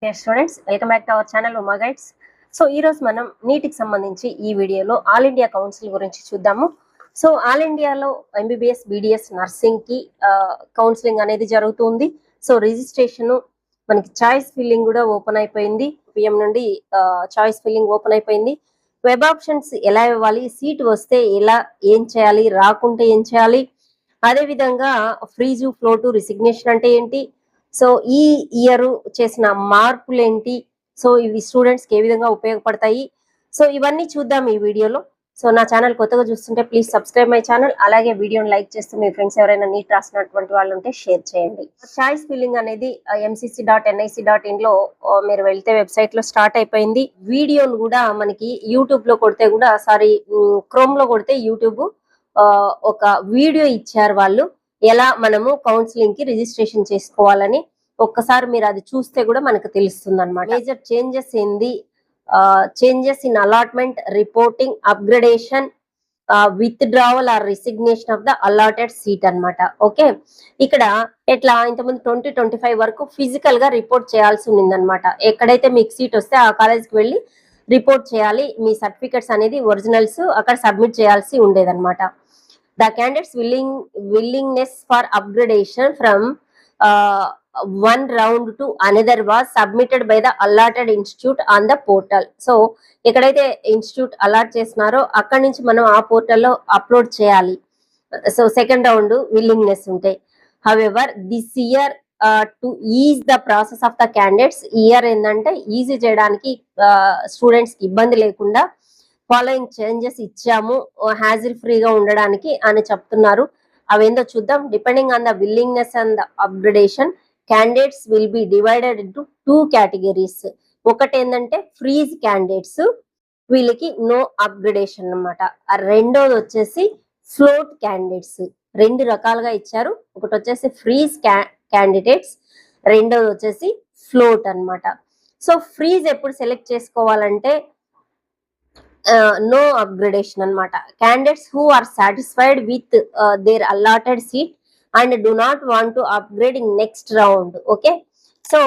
Dear students, welcome back to our channel Uma guides. So ఈ రోజు మనం నీటికి సంబంధించి ఈ వీడియోలో ఆల్ ఇండియా కౌన్సిల్ గురించి చూద్దాము. సో ఆల్ ఇండియాలో ఎంబీబీఎస్ బీడీఎస్ నర్సింగ్ కి కౌన్సిలింగ్ అనేది జరుగుతుంది. సో రిజిస్ట్రేషన్ మనకి చాయిస్ ఫిల్లింగ్ కూడా ఓపెన్ అయిపోయింది. పిఎం నుండి చాయిస్ ఫిల్లింగ్ ఓపెన్ అయిపోయింది. వెబ్ ఆప్షన్స్ ఎలా ఇవ్వాలి, సీట్ వస్తే ఎలా ఏం చేయాలి, రాకుంటే ఏం చేయాలి, అదే విధంగా ఫ్రీజు ఫ్లోటు రిసిగ్నేషన్ అంటే ఏంటి, సో ఈ ఇయర్ చేసిన మార్పులు ఏంటి, సో ఇవి స్టూడెంట్స్ కి ఏ విధంగా ఉపయోగపడతాయి, సో ఇవన్నీ చూద్దాం ఈ వీడియోలో. సో నా ఛానల్ కొత్తగా చూస్తుంటే ప్లీజ్ సబ్స్క్రైబ్ మై ఛానల్. అలాగే వీడియోని లైక్ చేస్తూ మీ ఫ్రెండ్స్ ఎవరైనా నీట్ రాసినటువంటి వాళ్ళు ఉంటే షేర్ చేయండి. చాయిస్ ఫిల్లింగ్ అనేది mcc.nic.in లో మీరు వెళ్తే వెబ్సైట్ లో స్టార్ట్ అయిపోయింది. వీడియోను కూడా మనకి యూట్యూబ్ లో కొడితే కూడా క్రోమ్ లో కొడితే యూట్యూబ్ ఒక వీడియో ఇచ్చారు వాళ్ళు, ఎలా మనము కౌన్సిలింగ్ కి రిజిస్ట్రేషన్ చేసుకోవాలని. ఒక్కసారి మీరు అది చూస్తే కూడా మనకు తెలుస్తుంది అనమాట. మేజర్ చేంజెస్ ఏంది, changes in allotment, reporting, upgradation, withdrawal or resignation of the allotted seat అన్నమాట. ఓకే, ఇక్కడ ఎట్లా ఇంతకుముందు 2025 వరకు ఫిజికల్ గా రిపోర్ట్ చేయాల్సి ఉంది అనమాట. ఎక్కడైతే మీకు సీట్ వస్తే ఆ కాలేజ్కి వెళ్ళి రిపోర్ట్ చేయాలి, మీ సర్టిఫికెట్స్ అనేది ఒరిజినల్స్ అక్కడ సబ్మిట్ చేయాల్సి ఉండేదన్నమాట. The candidate's willingness for upgradation from one round to another was submitted by the allotted institute on the portal. So ఎక్కడైతే ఇన్స్టిట్యూట్ అలాట్ చేస్తున్నారో అక్కడి నుంచి మనం ఆ పోర్టల్లో అప్లోడ్ చేయాలి. సో సెకండ్ రౌండ్ విల్లింగ్నెస్ ఉంటాయి. However this year to is the process of the candidates, year ఏంటంటే ఈజీ చేయడానికి స్టూడెంట్స్ కి ఇబ్బంది లేకుండా ఫాలోయింగ్ చేంజెస్ ఇచ్చాము హ్యాజిల్ ఫ్రీగా ఉండడానికి అని చెప్తున్నారు. అవేందో చూద్దాం. Depending on the willingness and the upgradation, candidates will be divided into 2 categories. ఒకటి ఏంటంటే ఫ్రీజ్ క్యాండిడేట్స్, వీళ్ళకి నో అప్గ్రేడేషన్ అనమాట. రెండోది వచ్చేసి ఫ్లోట్ క్యాండిడేట్స్. 2 రకాలుగా ఇచ్చారు. ఒకటి వచ్చేసి ఫ్రీజ్ క్యాండిడేట్స్, రెండోది వచ్చేసి ఫ్లోట్ అన్నమాట. సో ఫ్రీజ్ ఎప్పుడు సెలెక్ట్ చేసుకోవాలంటే no upgradation అన్నమాట. Candidates who are satisfied with their allotted seat and do not want to upgrade in next round. Okay, so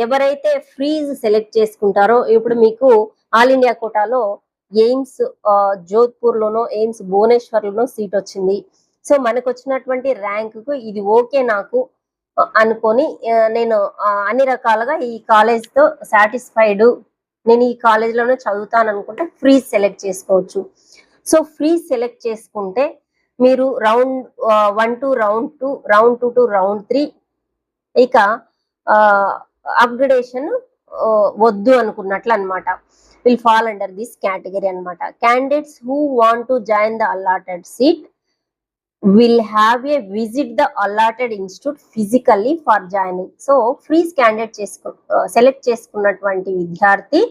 ఎవరైతే ఫ్రీజ్ సెలెక్ట్ చేసుకుంటారో, ఇప్పుడు మీకు ఆల్ ఇండియా కోటాలో ఎయిమ్స్ జోధ్పూర్ లోనో ఎయిమ్స్ భువనేశ్వర్ లోనో సీట్ వచ్చింది. సో మనకు వచ్చినటువంటి ర్యాంక్ కు ఇది ఓకే నాకు అనుకొని నేను అన్ని రకాలుగా ఈ కాలేజ్ తో సాటిస్ఫైడ్, నేను ఈ కాలేజ్లోనే చదువుతాను అనుకుంటే ఫ్రీజ్ సెలెక్ట్ చేసుకోవచ్చు. సో ఫ్రీజ్ సెలెక్ట్ చేసుకుంటే మీరు round 1 to round 2, round 2 to round 3, ఇక అప్గ్రేడేషన్ వద్దు అనుకున్నట్లు అనమాట. Will fall under this category అనమాట. Candidates who want to join the allotted seat will have a visit the allotted institute physically for joining. So freeze candidate select చేసుకున్నటువంటి విద్యార్థి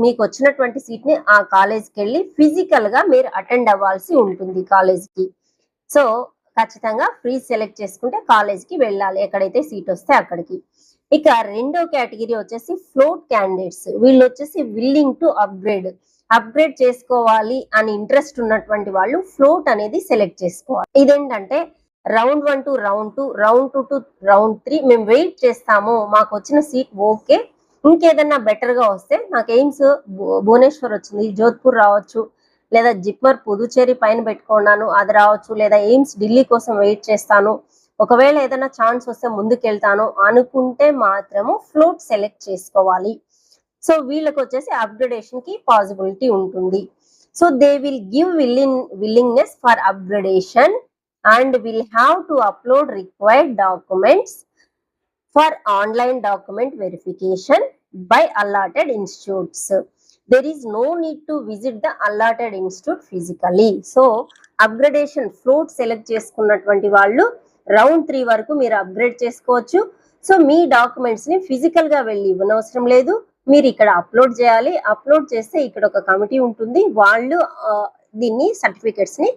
మీకు వచ్చినటువంటి seat ని ఆ కాలేజ్కి వెళ్ళి ఫిజికల్ గా మీరు అటెండ్ అవ్వాల్సి ఉంటుంది కాలేజ్కి. సో ఖచ్చితంగా ఫ్రీజ్ సెలెక్ట్ చేసుకుంటే కాలేజ్కి వెళ్ళాలి, ఎక్కడైతే సీట్ వస్తే అక్కడికి. ఇక రెండో కేటగిరీ వచ్చేసి ఫ్లోట్ క్యాండిడేట్స్. వీళ్ళు వచ్చేసి విల్లింగ్ టు అప్గ్రేడ్ చేసుకోవాలి అని ఇంట్రెస్ట్ ఉన్నటువంటి వాళ్ళు ఫ్లోట్ అనేది సెలెక్ట్ చేసుకోవాలి. ఇదేంటంటే round 1 to round 2, round 2 to round 3 మేము వెయిట్ చేస్తాము, మాకు వచ్చిన సీట్ ఓకే, ఇంకేదన్నా బెటర్ గా వస్తే, నాకు ఎయిమ్స్ భువనేశ్వర్ వచ్చింది, జోధ్పూర్ రావచ్చు, లేదా జిప్మర్ పుదుచేరి పైన పెట్టుకున్నాను అది రావచ్చు, లేదా ఎయిమ్స్ ఢిల్లీ కోసం వెయిట్ చేస్తాను, ఒకవేళ ఏదైనా ఛాన్స్ వస్తే ముందుకెళ్తాను అనుకుంటే మాత్రము ఫ్లోట్ సెలెక్ట్ చేసుకోవాలి. సో వీళ్ళకి వచ్చేసి అప్గ్రేడేషన్ కి పాసిబిలిటీ ఉంటుంది. So they will give willingness for upgradation and will have to upload required documents for online document verification by allotted institutes. There is no need to visit the allotted institute physically. So upgradation float select చేసుకున్నటువంటి వాళ్ళు round 3 వరకు మీరు upgrade చేసుకోవచ్చు. So మీ documents ని physical గా వెళ్ళి ఇవ్వనవసరం లేదు, మీరు ఇక్కడ అప్లోడ్ చేయాలి. అప్లోడ్ చేస్తే ఇక్కడ ఒక కమిటీ ఉంటుంది, వాళ్ళు దీన్ని సర్టిఫికెట్స్ ని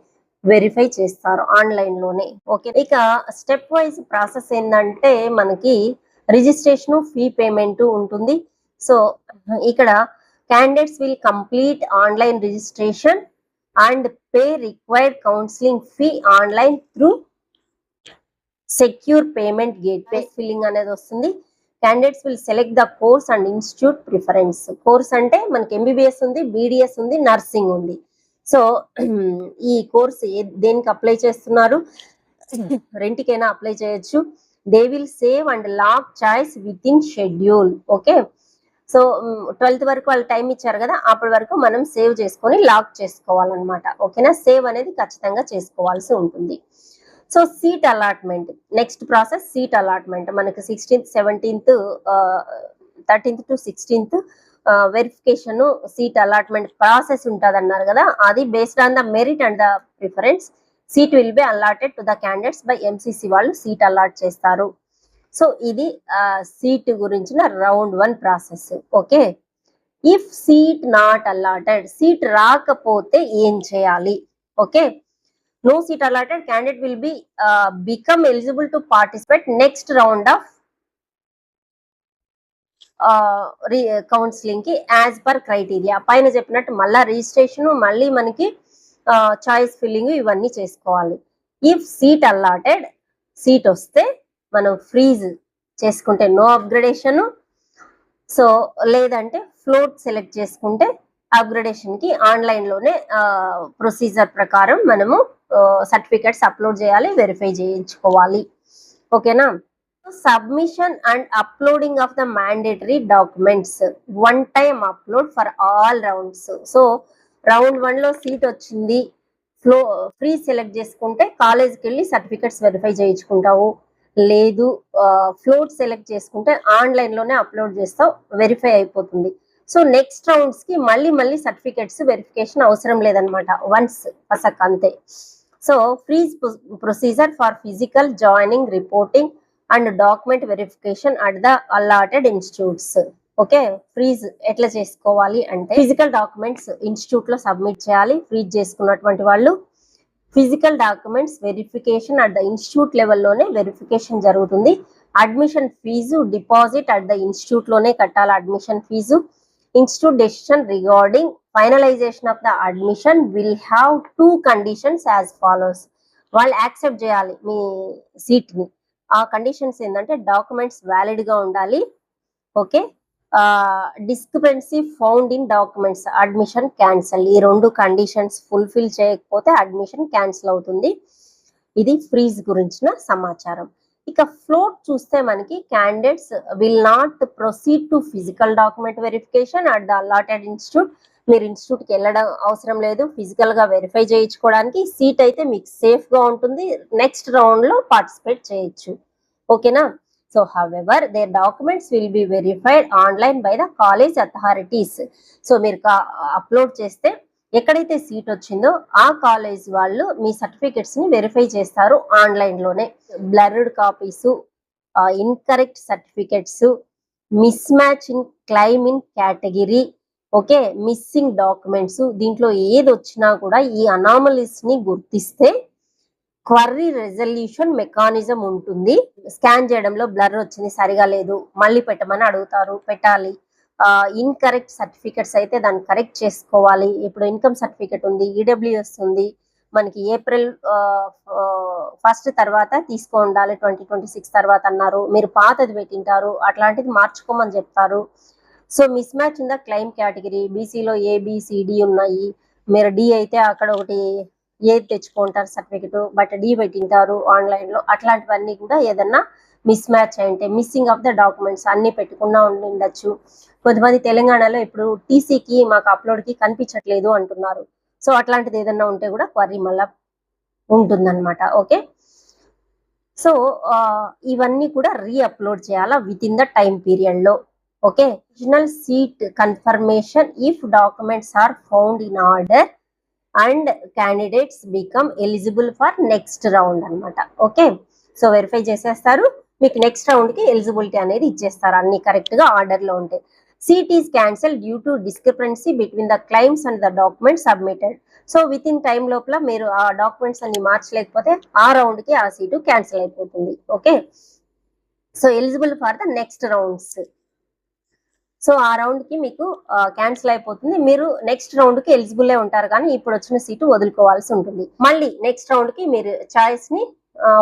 వెరిఫై చేస్తారు ఆన్లైన్ లోనే. ఓకే, ఇక స్టెప్ వైజ్ ప్రాసెస్ ఏంటంటే మనకి రిజిస్ట్రేషన్, ఫీ పేమెంట్ ఉంటుంది. సో ఇక్కడ candidates will complete online registration and pay required counselling fee online through secure payment gateway. Filling అనేది వస్తుంది. Candidates will select the course and institute preference. Course అంటే మనకి MBBS ఉంది, BDS ఉంది, nursing ఉంది. So ఈ కోర్స్ దేనికి అప్లై చేస్తున్నారు? రెంట్కైనా అప్లై చేయొచ్చు. They will save and lock choice within schedule. Okay, so 12th వరకు వాళ్ళు టైం ఇచ్చారు కదా, అప్పటి వరకు మనం సేవ్ చేసుకొని లాక్ చేసుకోవాలన్నమాట. ఓకేనా, సేవ్ అనేది ఖచ్చితంగా చేసుకోవాల్సి ఉంటుంది. So seat allotment, next process seat allotment. మనకి 16th 17th 13th to 16th verification seat allotment process ఉంటుంది అన్నారు కదా, అది based on the merit and the preference seat will be allotted to the candidates by MCC వాళ్ళు seat allot చేస్తారు. So ఇది seat గురించిన round 1 process. Okay, if seat not allotted, seat రాకపోతే ఏం చేయాలి? Okay, no seat allotted, candidate will be become eligible to participate next round of counselling కి as per criteria. పైన చెప్పినట్టు మళ్ళీ రిజిస్ట్రేషన్, మళ్ళీ మనకి చాయిస్ ఫిల్లింగ్ ఇవన్నీ చేసుకోవాలి. ఇఫ్ సీట్ అలాటెడ్, సీట్ వస్తే మనం ఫ్రీజ్ చేసుకుంటే నో అప్గ్రేడేషన్, సో లేదంటే ఫ్లోట్ సెలెక్ట్ చేసుకుంటే అప్గ్రేడేషన్ కి ఆన్లైన్ లోనే ప్రొసీజర్ ప్రకారం మనము సర్టిఫికెట్స్ అప్లోడ్ చేయాలి, వెరిఫై చేయించుకోవాలి. ఓకేనా, submission and uploading of the mandatory documents, 1 time upload for all rounds. So round 1 లో సీట్ వచ్చింది, ఫ్రీ సెలెక్ట్ చేసుకుంటే కాలేజ్కి వెళ్ళి సర్టిఫికెట్స్ వెరిఫై చేయించుకుంటావు. లేదు ఫ్లోట్ సెలెక్ట్ చేసుకుంటే ఆన్లైన్ లోనే అప్లోడ్ చేస్తావు, వెరిఫై అయిపోతుంది. సో నెక్స్ట్ రౌండ్స్ కి మళ్ళీ సర్టిఫికెట్స్ వెరిఫికేషన్ అవసరం లేదనమాట, వన్స్ పసక్ అంతే. So freeze procedure for physical joining, reporting and document verification at the allotted institutes. Okay, freeze ఎట్లా చేసుకోవాలి అంటే ఫిజికల్ డాక్యుమెంట్స్ ఇన్స్టిట్యూట్ లో సబ్మిట్ చేయాలి. ఫ్రీజ్ చేసుకున్నటువంటి వాళ్ళు physical documents verification at the institute లెవెల్లోనే వెరిఫికేషన్ జరుగుతుంది. Admission fee deposit at the institute లోనే కట్టాలి. Admission fee. Institute decision regarding finalisation of the admission will have 2 conditions as follows. వాళ్ళు accept చేయాలి మీ సీట్ ని. ఆ కండిషన్స్ ఏంటంటే డాక్యుమెంట్స్ వ్యాలిడ్ గా ఉండాలి. Okay, discrepancy found in documents, admission cancel. ఈ 2 కండిషన్స్ ఫుల్ఫిల్ చేయకపోతే అడ్మిషన్ క్యాన్సిల్ అవుతుంది. ఇది ఫ్రీజ్ గురించిన సమాచారం. ఇక ఫ్లోట్ చూస్తే మనకి candidates will not proceed to physical document verification at the allotted institute. మీరు ఇన్స్టిట్యూట్ కి వెళ్ళడం అవసరం లేదు ఫిజికల్ గా వెరిఫై చేయించుకోవడానికి. సీట్ అయితే మీకు సేఫ్ గా ఉంటుంది, నెక్స్ట్ రౌండ్ లో పార్టిసిపేట్ చేయొచ్చు. ఓకేనా, so however their documents will be verified online by the college authorities. So మీరు అప్లోడ్ చేస్తే ఎక్కడైతే సీట్ వచ్చిందో ఆ కాలేజ్ వాళ్ళు మీ సర్టిఫికెట్స్ ని వెరిఫై చేస్తారు ఆన్లైన్ లోనే. Blurred copies, incorrect certificates, mismatch in claim in category, okay, missing documents, దీంట్లో ఏది వచ్చినా కూడా ఈ అనామలీస్ ని గుర్తిస్తే క్వరీ రెజల్యూషన్ మెకానిజం ఉంటుంది. స్కాన్ చేయడంలో బ్లర్ వచ్చింది, సరిగా లేదు, మళ్ళీ పెట్టమని అడుగుతారు, పెట్టాలి. ఇన్కరెక్ట్ సర్టిఫికెట్స్ అయితే దాన్ని కరెక్ట్ చేసుకోవాలి. ఇప్పుడు ఇన్కమ్ సర్టిఫికెట్ ఉంది, ఈడబ్ల్యూఎస్ ఉంది, మనకి ఏప్రిల్ 1st తర్వాత తీసుకో ఉండాలి, 2026 తర్వాత అన్నారు, మీరు పాతది పెట్టింటారు, అట్లాంటిది మార్చుకోమని చెప్తారు. So miss match in the claim category, బీసీలో ఏబిసిడి ఉన్నాయి, మీరు డి అయితే అక్కడ ఒకటి ఏ తెచ్చుకుంటారు సర్టిఫికెట్, బట్ డి పెట్టింటారు ఆన్లైన్ లో. అట్లాంటివన్నీ కూడా ఏదన్నా మిస్ మ్యాచ్ అంటే మిస్సింగ్ ఆఫ్ ద డాక్యుమెంట్స్ అన్ని పెట్టుకున్నా ఉండొచ్చు. కొంతమంది తెలంగాణలో ఇప్పుడు టీసీకి మాకు అప్లోడ్ కి కనిపించట్లేదు అంటున్నారు. సో అట్లాంటిది ఏదన్నా ఉంటే కూడా క్వరీ మళ్ళా ఉంటుందన్నమాట. ఓకే, సో ఇవన్నీ కూడా రీఅప్లోడ్ చేయాలా within the time period లో. Okay, original seat confirmation if documents are found in order and candidates become eligible for next round అన్నమాట. ఓకే, సో వెరిఫై చేసేస్తారు, మీకు నెక్స్ట్ రౌండ్ కి ఎలిజిబిలిటీ అనేది ఇచ్చేస్తారు అన్ని కరెక్ట్ గా ఆర్డర్ లో ఉంటే. Seat is cancel due to discrepancy between the claims and the documents submitted. So within time లోపల మీరు ఆ డాక్యుమెంట్స్ అన్ని మార్చలేకపోతే ఆ రౌండ్ కి ఆ సీటు క్యాన్సిల్ అయిపోతుంది. Okay, so eligible for the next rounds. So ఆ రౌండ్ కి మీకు క్యాన్సిల్ అయిపోతుంది, మీరు నెక్స్ట్ రౌండ్ కి ఎలిజిబుల్ ఉంటారు, కానీ ఇప్పుడు వచ్చిన సీటు వదులుకోవాల్సి ఉంటుంది. మళ్ళీ నెక్స్ట్ రౌండ్ కి మీరు చాయిస్ ని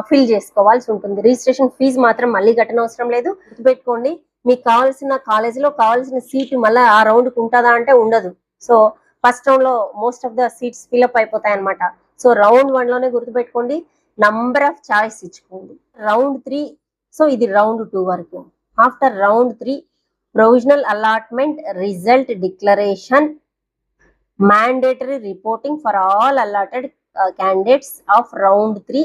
ఫిల్ చేసుకోవాల్సి ఉంటుంది. రిజిస్ట్రేషన్ ఫీజు మాత్రం మళ్ళీ కట్టనవసరం లేదు, గుర్తుపెట్టుకోండి. మీకు కావాల్సిన కాలేజీలో కావాల్సిన సీట్ మళ్ళీ ఆ రౌండ్ కి ఉంటుందా అంటే ఉండదు. సో ఫస్ట్ రౌండ్ లో most of the seats fill up అయిపోతాయి అనమాట. సో రౌండ్ 1 లోనే గుర్తుపెట్టుకోండి, నంబర్ ఆఫ్ చాయిస్ ఇచ్చుకోండి. రౌండ్ 3, సో ఇది రౌండ్ 2 వరకు. After round 3 provisional allotment result declaration mandatory reporting for all allotted candidates of round 3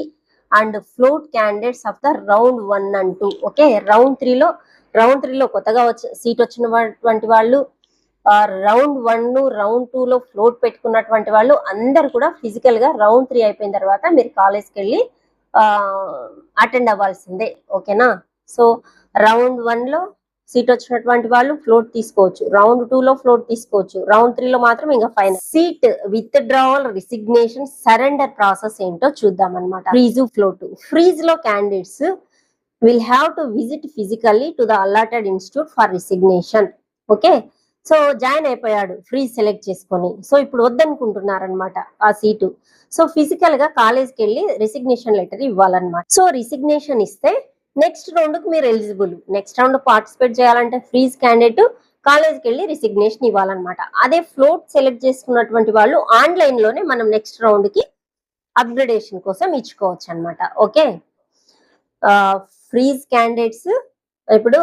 and float candidates of the round 1 and 2. Okay, round 3 లో కొత్తగా seat వచ్చినటువంటి వాళ్ళు, round 1 round 2 లో float పెట్టుకున్నటువంటి వాళ్ళు అందరు కూడా ఫిజికల్ గా రౌండ్ 3 అయిపోయిన తర్వాత మీరు కాలేజ్కి వెళ్ళి అటెండ్ అవ్వాల్సిందే. ఓకేనా? సో రౌండ్ 1 లో సీట్ వచ్చినటువంటి వాళ్ళు ఫ్లోట్ తీసుకోవచ్చు, రౌండ్ 2 లో ఫ్లోట్ తీసుకోవచ్చు, రౌండ్ 3 లో మాత్రం ఇంకా final. Seat withdrawal, resignation, surrender process ఏంటో చూద్దాం అనమాట. Freeze, float. ఫ్రీజ్ లో candidates will have to visit physically to the allotted institute for resignation. Okay, so join అయిపోయాడు ఫ్రీజ్ సెలెక్ట్ చేసుకొని, సో ఇప్పుడు వద్దనుకుంటున్నారనమాట ఆ సీటు. సో ఫిజికల్ గా కాలేజ్కి వెళ్ళి రిసిగ్నేషన్ లెటర్ ఇవ్వాలన్నమాట. సో రిసిగ్నేషన్ ఇస్తే నెక్స్ట్ రౌండ్ కి మీరు ఎలిజిబుల్. నెక్స్ట్ రౌండ్ పార్టిసిపేట్ చేయాలంటే ఫ్రీజ్ క్యాండిడేట్ కాలేజ్కి వెళ్ళి రిసిగ్నేషన్ ఇవ్వాలన్నమాట. అదే ఫ్లోట్ సెలెక్ట్ చేసుకున్నటువంటి వాళ్ళు ఆన్లైన్ లోనే మనం నెక్స్ట్ రౌండ్ కి అప్గ్రేడేషన్ కోసం ఇచ్చుకోవచ్చు అనమాట. ఓకే, ఫ్రీజ్ క్యాండిడేట్స్ ఇప్పుడు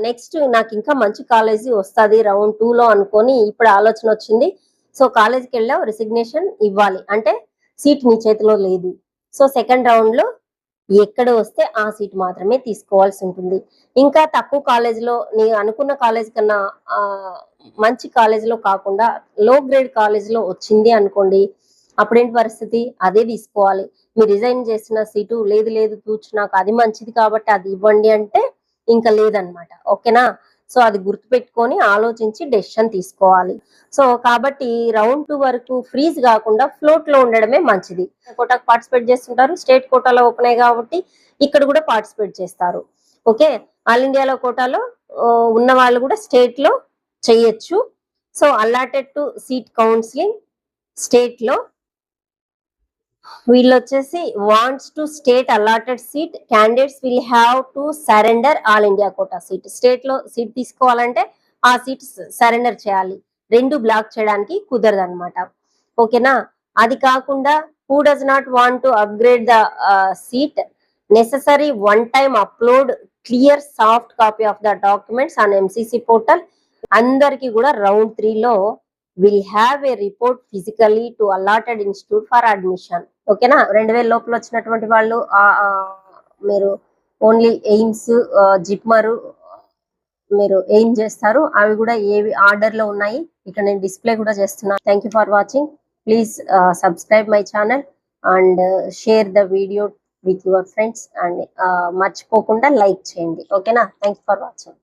నెక్స్ట్ నాకు ఇంకా మంచి కాలేజీ వస్తుంది రౌండ్ 2 లో అనుకొని ఇప్పుడు ఆలోచన వచ్చింది. సో కాలేజ్కి వెళ్ళావు, రిసిగ్నేషన్ ఇవ్వాలి అంటే సీట్ నీ చేతిలో లేదు. సో సెకండ్ రౌండ్ లో ఎక్కడ వస్తే ఆ సీట్ మాత్రమే తీసుకోవాల్సి ఉంటుంది. ఇంకా తక్కువ కాలేజీలో నీ అనుకున్న కాలేజ్ కన్నా మంచి కాలేజీలో కాకుండా లో గ్రేడ్ కాలేజీలో వచ్చింది అనుకోండి, అప్పుడేంటి పరిస్థితి? అదే తీసుకోవాలి. మీరు రిజైన్ చేసిన సీటు లేదు లేదు తూచు నాకు అది మంచిది కాబట్టి అది ఇవ్వండి అంటే ఇంకా లేదనమాట. ఓకేనా? సో అది గుర్తుపెట్టుకొని ఆలోచించి డెసిషన్ తీసుకోవాలి. సో కాబట్టి రౌండ్ 2 వరకు ఫ్రీజ్ కాకుండా ఫ్లోట్ లో ఉండడమే మంచిది. కోటాకు పార్టిసిపేట్ చేస్తుంటారు, స్టేట్ కోటాలో ఓపెన్ అయ్యి కాబట్టి ఇక్కడ కూడా పార్టిసిపేట్ చేస్తారు. ఓకే, ఆల్ ఇండియాలో కోటాలో ఉన్న వాళ్ళు కూడా స్టేట్ లో చేయొచ్చు. So allotted to seat counselling state లో వీళ్ళు వచ్చేసి wants to state allotted seat candidates will have to surrender all India quota seat. State లో సీట్ తీసుకోవాలంటే ఆ సీట్ సరెండర్ చేయాలి, రెండు బ్లాక్ చేయడానికి కుదరదు అనమాట. ఓకేనా? అది కాకుండా who does not want to upgrade the seat necessary one time upload clear soft copy of the documents on MCC portal. అందరికి కూడా రౌండ్ 3 లో will have a report physically to allotted institute for admission. ఓకేనా? 2000 లోపల వచ్చినటువంటి వాళ్ళు మీరు only AIIMS, JIPMER మీరు aim చేస్తారు. అవి కూడా ఏవి ఆర్డర్ లో ఉన్నాయి ఇక్కడ నేను డిస్ప్లే కూడా చేస్తున్నాను. Thank you for watching. Please subscribe my channel and share the video with your friends and మర్చిపోకుండా లైక్ చేయండి. ఓకేనా? Thank you for watching.